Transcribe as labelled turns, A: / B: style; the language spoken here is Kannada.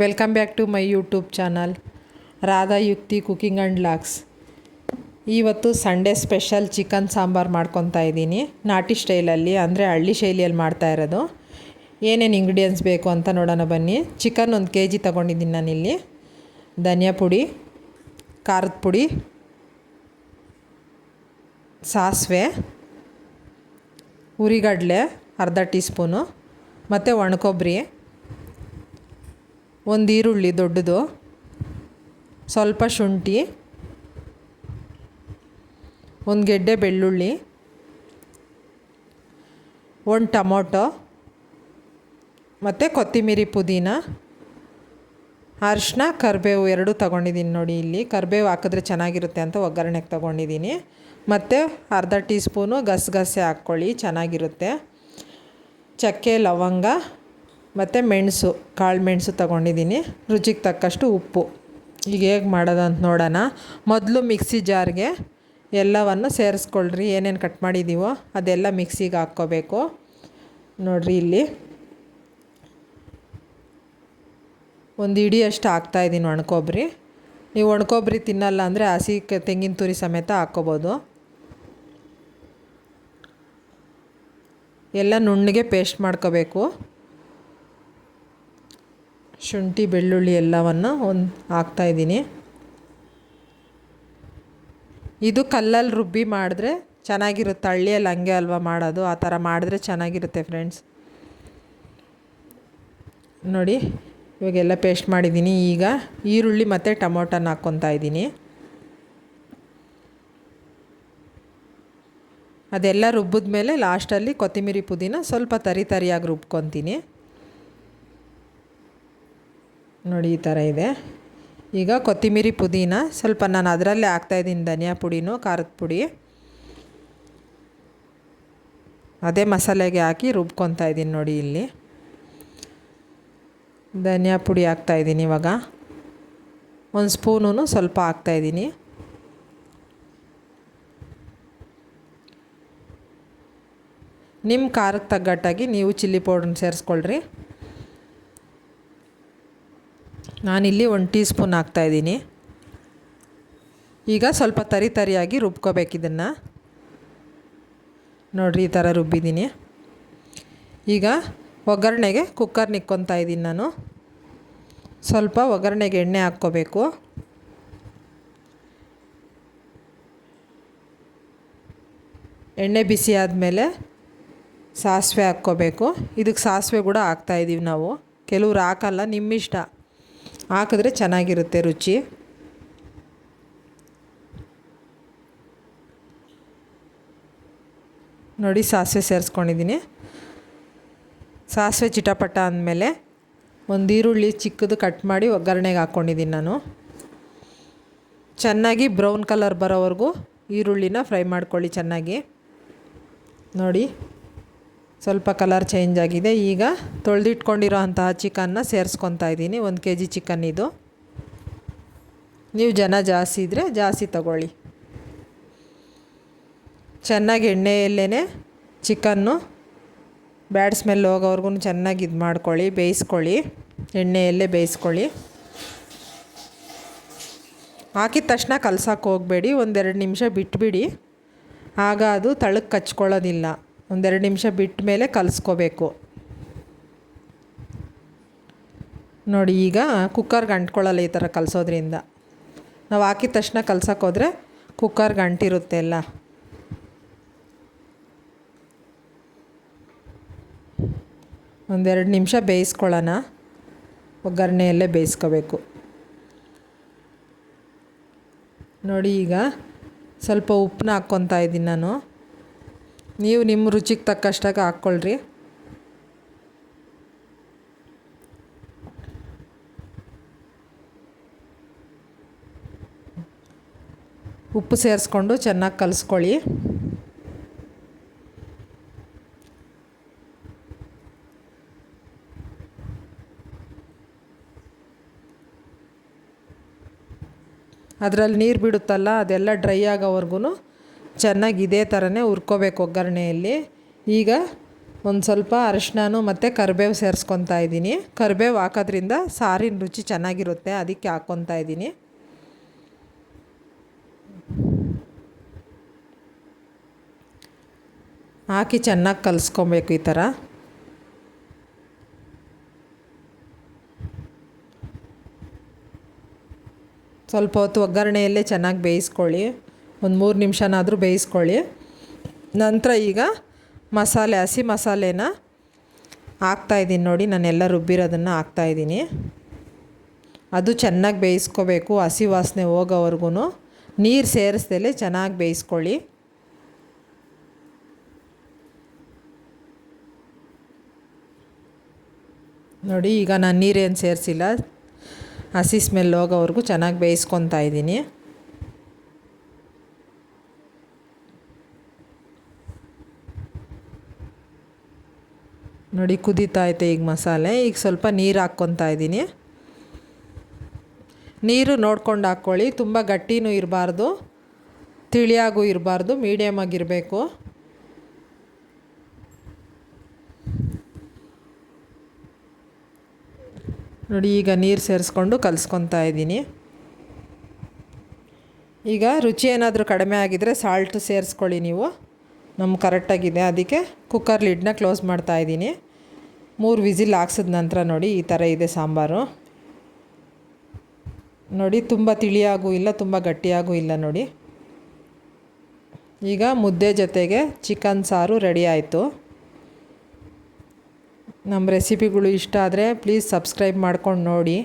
A: Welcome back to my YouTube channel Radha Yukti cooking and logs. ಇವತ್ತು ಸಂಡೇ ಸ್ಪೆಷಲ್ ಚಿಕನ್ ಸಾಂಬಾರು ಮಾಡ್ಕೊತಾ ಇದ್ದೀನಿ. ನಾಟಿ ಸ್ಟೈಲಲ್ಲಿ ಅಂದರೆ ಹಳ್ಳಿ ಶೈಲಿಯಲ್ಲಿ ಮಾಡ್ತಾ ಇರೋದು. ಏನೇನು ಇಂಗ್ರೀಡಿಯೆಂಟ್ಸ್ ಬೇಕು ಅಂತ ನೋಡೋಣ ಬನ್ನಿ. ಚಿಕನ್ 1 kg ತೊಗೊಂಡಿದ್ದೀನಿ ನಾನಿಲ್ಲಿ. ಧನಿಯಾ ಪುಡಿ, ಖಾರದ ಪುಡಿ, ಸಾಸಿವೆ, ಹುರಿಗಡಲೆ ಅರ್ಧ ಟೀ ಸ್ಪೂನು, ಮತ್ತು ಒಣಕೊಬ್ಬರಿ, ಒಂದು ಈರುಳ್ಳಿ ದೊಡ್ಡದು, ಸ್ವಲ್ಪ ಶುಂಠಿ, ಒಂದು ಗೆಡ್ಡೆ ಬೆಳ್ಳುಳ್ಳಿ, ಒಂದು ಟೊಮೊಟೊ, ಮತ್ತು ಕೊತ್ತಂಬರಿ, ಪುದೀನ, ಅರಿಶಿನ, ಕರಿಬೇವು 2 ತೊಗೊಂಡಿದ್ದೀನಿ ನೋಡಿ. ಇಲ್ಲಿ ಕರಿಬೇವು ಹಾಕಿದ್ರೆ ಚೆನ್ನಾಗಿರುತ್ತೆ ಅಂತ ಒಗ್ಗರಣೆಗೆ ತೊಗೊಂಡಿದ್ದೀನಿ. ಮತ್ತು ಅರ್ಧ ಟೀ ಸ್ಪೂನು ಗಸಗಸೆ ಹಾಕ್ಕೊಳ್ಳಿ, ಚೆನ್ನಾಗಿರುತ್ತೆ. ಚಕ್ಕೆ, ಲವಂಗ ಮತ್ತು ಮೆಣಸು, ಕಾಳು ಮೆಣಸು ತೊಗೊಂಡಿದ್ದೀನಿ. ರುಚಿಗೆ ತಕ್ಕಷ್ಟು ಉಪ್ಪು. ಈಗ ಹೇಗೆ ಮಾಡೋದು ಅಂತ ನೋಡೋಣ. ಮೊದಲು ಮಿಕ್ಸಿ ಜಾರ್ಗೆ ಎಲ್ಲವನ್ನು ಸೇರಿಸ್ಕೊಳ್ರಿ. ಏನೇನು ಕಟ್ ಮಾಡಿದ್ದೀವೋ ಅದೆಲ್ಲ ಮಿಕ್ಸಿಗೆ ಹಾಕ್ಕೋಬೇಕು. ನೋಡಿರಿ, ಇಲ್ಲಿ ಒಂದು ಹಿಡಿಯಷ್ಟು ಹಾಕ್ತಾಯಿದ್ದೀನಿ ಒಣಕೊಬ್ಬರಿ. ನೀವು ಒಣಕೊಬ್ಬರಿ ತಿನ್ನಲ್ಲ ಅಂದರೆ ಹಸಿ ತೆಂಗಿನ ತುರಿ ಸಮೇತ ಹಾಕ್ಕೋಬೋದು. ಎಲ್ಲ ನುಣ್ಣಗೆ ಪೇಸ್ಟ್ ಮಾಡ್ಕೋಬೇಕು. ಶುಂಠಿ, ಬೆಳ್ಳುಳ್ಳಿ ಎಲ್ಲವನ್ನು ಹಾಕ್ತಾಯಿದ್ದೀನಿ. ಇದು ಕಲ್ಲಲ್ಲಿ ರುಬ್ಬಿ ಮಾಡಿದ್ರೆ ಚೆನ್ನಾಗಿರುತ್ತೆ. ಹಳ್ಳಿಯಲ್ಲಿ ಹಂಗೆ ಅಲ್ವಾ ಮಾಡೋದು, ಆ ಥರ ಮಾಡಿದ್ರೆ ಚೆನ್ನಾಗಿರುತ್ತೆ ಫ್ರೆಂಡ್ಸ್. ನೋಡಿ, ಇವಾಗೆಲ್ಲ ಪೇಸ್ಟ್ ಮಾಡಿದ್ದೀನಿ. ಈಗ ಈರುಳ್ಳಿ ಮತ್ತು ಟೊಮೊಟೊನ ಹಾಕ್ಕೊತಾ ಇದ್ದೀನಿ. ಅದೆಲ್ಲ ರುಬ್ಬಿದ ಮೇಲೆ ಲಾಸ್ಟಲ್ಲಿ ಕೊತ್ತಂಬರಿ, ಪುದೀನ ಸ್ವಲ್ಪ ತರಿಯಾಗಿ ರುಬ್ಕೊತೀನಿ. ನೋಡಿ, ಈ ಥರ ಇದೆ. ಈಗ ಕೊತ್ತಂಬರಿ, ಪುದೀನ ಸ್ವಲ್ಪ ನಾನು ಅದರಲ್ಲೇ ಹಾಕ್ತಾಯಿದ್ದೀನಿ. ಧನಿಯಾ ಪುಡಿನೂ ಖಾರದ ಪುಡಿ ಅದೇ ಮಸಾಲೆಗೆ ಹಾಕಿ ರುಬ್ಕೊತಾ ಇದ್ದೀನಿ. ನೋಡಿ, ಇಲ್ಲಿ ಧನಿಯಾ ಪುಡಿ ಹಾಕ್ತಾಯಿದ್ದೀನಿ. ಇವಾಗ 1 ಸ್ಪೂನು ಸ್ವಲ್ಪ ಹಾಕ್ತಾಯಿದ್ದೀನಿ. ನಿಮ್ಮ ಖಾರಕ್ಕೆ ತగ్గಟ್ಟಾಗಿ ನೀವು ಚಿಲ್ಲಿ ಪೌಡ್ರನ್ನ ಸೇರಿಸ್ಕೊಳ್ರಿ. ನಾನಿಲ್ಲಿ 1 ಟೀ ಸ್ಪೂನ್ ಹಾಕ್ತಾಯಿದ್ದೀನಿ. ಈಗ ಸ್ವಲ್ಪ ತರಿಯಾಗಿ ರುಬ್ಕೋಬೇಕು ಇದನ್ನು. ನೋಡಿರಿ, ಈ ಥರ ರುಬ್ಬಿದ್ದೀನಿ. ಈಗ ಒಗ್ಗರಣೆಗೆ ಕುಕ್ಕರ್ ನಿಕ್ಕೊತಾ ಇದ್ದೀನಿ ನಾನು. ಸ್ವಲ್ಪ ಒಗ್ಗರಣೆಗೆ ಎಣ್ಣೆ ಹಾಕ್ಕೋಬೇಕು. ಎಣ್ಣೆ ಬಿಸಿ ಆದಮೇಲೆ ಸಾಸಿವೆ ಹಾಕ್ಕೋಬೇಕು. ಇದಕ್ಕೆ ಸಾಸಿವೆ ಕೂಡ ಹಾಕ್ತಾಯಿದ್ದೀವಿ ನಾವು. ಕೆಲವ್ರು ಹಾಕಲ್ಲ, ನಿಮ್ಮಿಷ್ಟ. ಹಾಕಿದ್ರೆ ಚೆನ್ನಾಗಿರುತ್ತೆ ರುಚಿ. ನೋಡಿ, ಸಾಸಿವೆ ಸೇರಿಸ್ಕೊಂಡಿದ್ದೀನಿ. ಸಾಸಿವೆ ಚಿಟಪಟ ಅಂದಮೇಲೆ ಒಂದು ಈರುಳ್ಳಿ ಚಿಕ್ಕದು ಕಟ್ ಮಾಡಿ ಒಗ್ಗರಣೆಗೆ ಹಾಕ್ಕೊಂಡಿದ್ದೀನಿ ನಾನು. ಚೆನ್ನಾಗಿ ಬ್ರೌನ್ ಕಲರ್ ಬರೋವರೆಗೂ ಈರುಳ್ಳಿನ ಫ್ರೈ ಮಾಡ್ಕೊಳ್ಳಿ ಚೆನ್ನಾಗಿ. ನೋಡಿ, ಸ್ವಲ್ಪ ಕಲರ್ ಚೇಂಜ್ ಆಗಿದೆ. ಈಗ ತೊಳೆದಿಟ್ಕೊಂಡಿರೋ ಅಂತಹ ಚಿಕನ್ನ ಸೇರಿಸ್ಕೊತಾ ಇದ್ದೀನಿ. 1 kg ಚಿಕನ್ ಇದು. ನೀವು ಜನ ಜಾಸ್ತಿ ಇದ್ದರೆ ಜಾಸ್ತಿ ತಗೊಳ್ಳಿ. ಚೆನ್ನಾಗಿ ಎಣ್ಣೆಯಲ್ಲೇ ಚಿಕನ್ನು ಬ್ಯಾಡ್ ಸ್ಮೆಲ್ ಹೋಗೋವರೆಗೂ ಚೆನ್ನಾಗಿ ಇದು ಮಾಡ್ಕೊಳ್ಳಿ, ಬೇಯಿಸ್ಕೊಳ್ಳಿ. ಎಣ್ಣೆಯಲ್ಲೇ ಬೇಯಿಸ್ಕೊಳ್ಳಿ. ಹಾಕಿದ ತಕ್ಷಣ ಕಲ್ಸೋಕ್ಕೆ ಹೋಗಬೇಡಿ. 1-2 ನಿಮಿಷ ಬಿಟ್ಬಿಡಿ. ಆಗ ಅದು ತಳಕ್ಕೆ ಕಚ್ಕೊಳ್ಳೋದಿಲ್ಲ. 1-2 ನಿಮಿಷ ಬಿಟ್ಟ ಮೇಲೆ ಕಲಿಸ್ಕೋಬೇಕು. ನೋಡಿ, ಈಗ ಕುಕ್ಕರ್ಗೆ ಅಂಟ್ಕೊಳ್ಳಲ್ಲ ಈ ಥರ ಕಲಿಸೋದ್ರಿಂದ. ನಾವು ಹಾಕಿದ ತಕ್ಷಣ ಕಲ್ಸೋಕೆ ಹೋದರೆ ಕುಕ್ಕರ್ಗೆ ಅಂಟಿರುತ್ತೆ ಎಲ್ಲ. ಒಂದೆರಡು ನಿಮಿಷ ಬೇಯಿಸ್ಕೊಳ್ಳೋಣ. ಒಗ್ಗರಣೆಯಲ್ಲೇ ಬೇಯಿಸ್ಕೋಬೇಕು. ನೋಡಿ, ಈಗ ಸ್ವಲ್ಪ ಉಪ್ಪನ್ನ ಹಾಕ್ಕೊತಾ ಇದ್ದೀನಿ ನಾನು. ನೀವು ನಿಮ್ಮ ರುಚಿಗೆ ತಕ್ಕಷ್ಟಾಗ ಹಾಕ್ಕೊಳ್ರಿ. ಉಪ್ಪು ಸೇರಿಸ್ಕೊಂಡು ಚೆನ್ನಾಗಿ ಕಲಿಸ್ಕೊಳ್ಳಿ. ಅದರಲ್ಲಿ ನೀರು ಬಿಡುತ್ತಲ್ಲ, ಅದೆಲ್ಲ ಡ್ರೈ ಆಗೋವರೆಗೂ ಚೆನ್ನಾಗಿ ಇದೇ ಥರನೇ ಹುರ್ಕೋಬೇಕು ಒಗ್ಗರಣೆಯಲ್ಲಿ. ಈಗ ಒಂದು ಸ್ವಲ್ಪ ಅರಿಶಿನ ಮತ್ತು ಕರಿಬೇವು ಸೇರಿಸ್ಕೊತಾ ಇದ್ದೀನಿ. ಕರಿಬೇವು ಹಾಕೋದ್ರಿಂದ ಸಾರಿನ ರುಚಿ ಚೆನ್ನಾಗಿರುತ್ತೆ, ಅದಕ್ಕೆ ಹಾಕ್ಕೊತಾ ಇದ್ದೀನಿ. ಹಾಕಿ ಚೆನ್ನಾಗಿ ಕಲಿಸ್ಕೊಬೇಕು ಈ ಥರ. ಸ್ವಲ್ಪ ಹೊತ್ತು ಒಗ್ಗರಣೆಯಲ್ಲೇ ಚೆನ್ನಾಗಿ ಬೇಯಿಸ್ಕೊಳ್ಳಿ, ಒಂದು 3 ನಿಮಿಷನಾದರೂ ಬೇಯಿಸ್ಕೊಳ್ಳಿ. ನಂತರ ಈಗ ಮಸಾಲೆ, ಹಸಿ ಮಸಾಲೆನ ಹಾಕ್ತಾಯಿದ್ದೀನಿ ನೋಡಿ. ನಾನೆಲ್ಲ ರುಬ್ಬಿರೋದನ್ನು ಹಾಕ್ತಾಯಿದ್ದೀನಿ. ಅದು ಚೆನ್ನಾಗಿ ಬೇಯಿಸ್ಕೋಬೇಕು, ಹಸಿ ವಾಸನೆ ಹೋಗೋವರೆಗೂ ನೀರು ಸೇರಿಸ್ದಲೇ ಚೆನ್ನಾಗಿ ಬೇಯಿಸ್ಕೊಳ್ಳಿ. ನೋಡಿ ಈಗ ನಾನು ನೀರೇನು ಸೇರಿಸಿಲ್ಲ, ಹಸಿ ಸ್ಮೆಲ್ ಹೋಗೋವರೆಗೂ ಚೆನ್ನಾಗಿ ಬೇಯಿಸ್ಕೊತಾ ಇದ್ದೀನಿ. ನೋಡಿ ಕುದೀತಾ ಐತೆ ಈಗ ಮಸಾಲೆ. ಈಗ ಸ್ವಲ್ಪ ನೀರು ಹಾಕ್ಕೊತಾ ಇದ್ದೀನಿ. ನೀರು ನೋಡ್ಕೊಂಡು ಹಾಕ್ಕೊಳ್ಳಿ, ತುಂಬ ಗಟ್ಟಿನೂ ಇರಬಾರ್ದು, ತಿಳಿಯಾಗೂ ಇರಬಾರ್ದು, ಮೀಡಿಯಮಾಗಿರಬೇಕು. ನೋಡಿ ಈಗ ನೀರು ಸೇರಿಸ್ಕೊಂಡು ಕಲಿಸ್ಕೊತಾ ಇದ್ದೀನಿ. ಈಗ ರುಚಿ ಏನಾದರೂ ಕಡಿಮೆ ಆಗಿದ್ದರೆ ಸಾಲ್ಟ್ ಸೇರಿಸ್ಕೊಳ್ಳಿ ನೀವು. ನಮ್ಗೆ ಕರೆಕ್ಟಾಗಿದೆ, ಅದಕ್ಕೆ ಕುಕ್ಕರ್ ಲಿಡ್ನ ಕ್ಲೋಸ್ ಮಾಡ್ತಾಯಿದ್ದೀನಿ. 3 ವಿಸಿಲ್ ಹಾಕ್ಸಿದ ನಂತರ ನೋಡಿ ಈ ಥರ ಇದೆ ಸಾಂಬಾರು. ನೋಡಿ ತುಂಬ ತಿಳಿಯಾಗೂ ಇಲ್ಲ, ತುಂಬ ಗಟ್ಟಿಯಾಗೂ ಇಲ್ಲ ನೋಡಿ. ಈಗ ಮುದ್ದೆ ಜೊತೆಗೆ ಚಿಕನ್ ಸಾರು ರೆಡಿ ಆಯಿತು. ನಮ್ಮ ರೆಸಿಪಿಗಳು ಇಷ್ಟ ಆದರೆ ಪ್ಲೀಸ್ ಸಬ್ಸ್ಕ್ರೈಬ್ ಮಾಡ್ಕೊಂಡು ನೋಡಿ.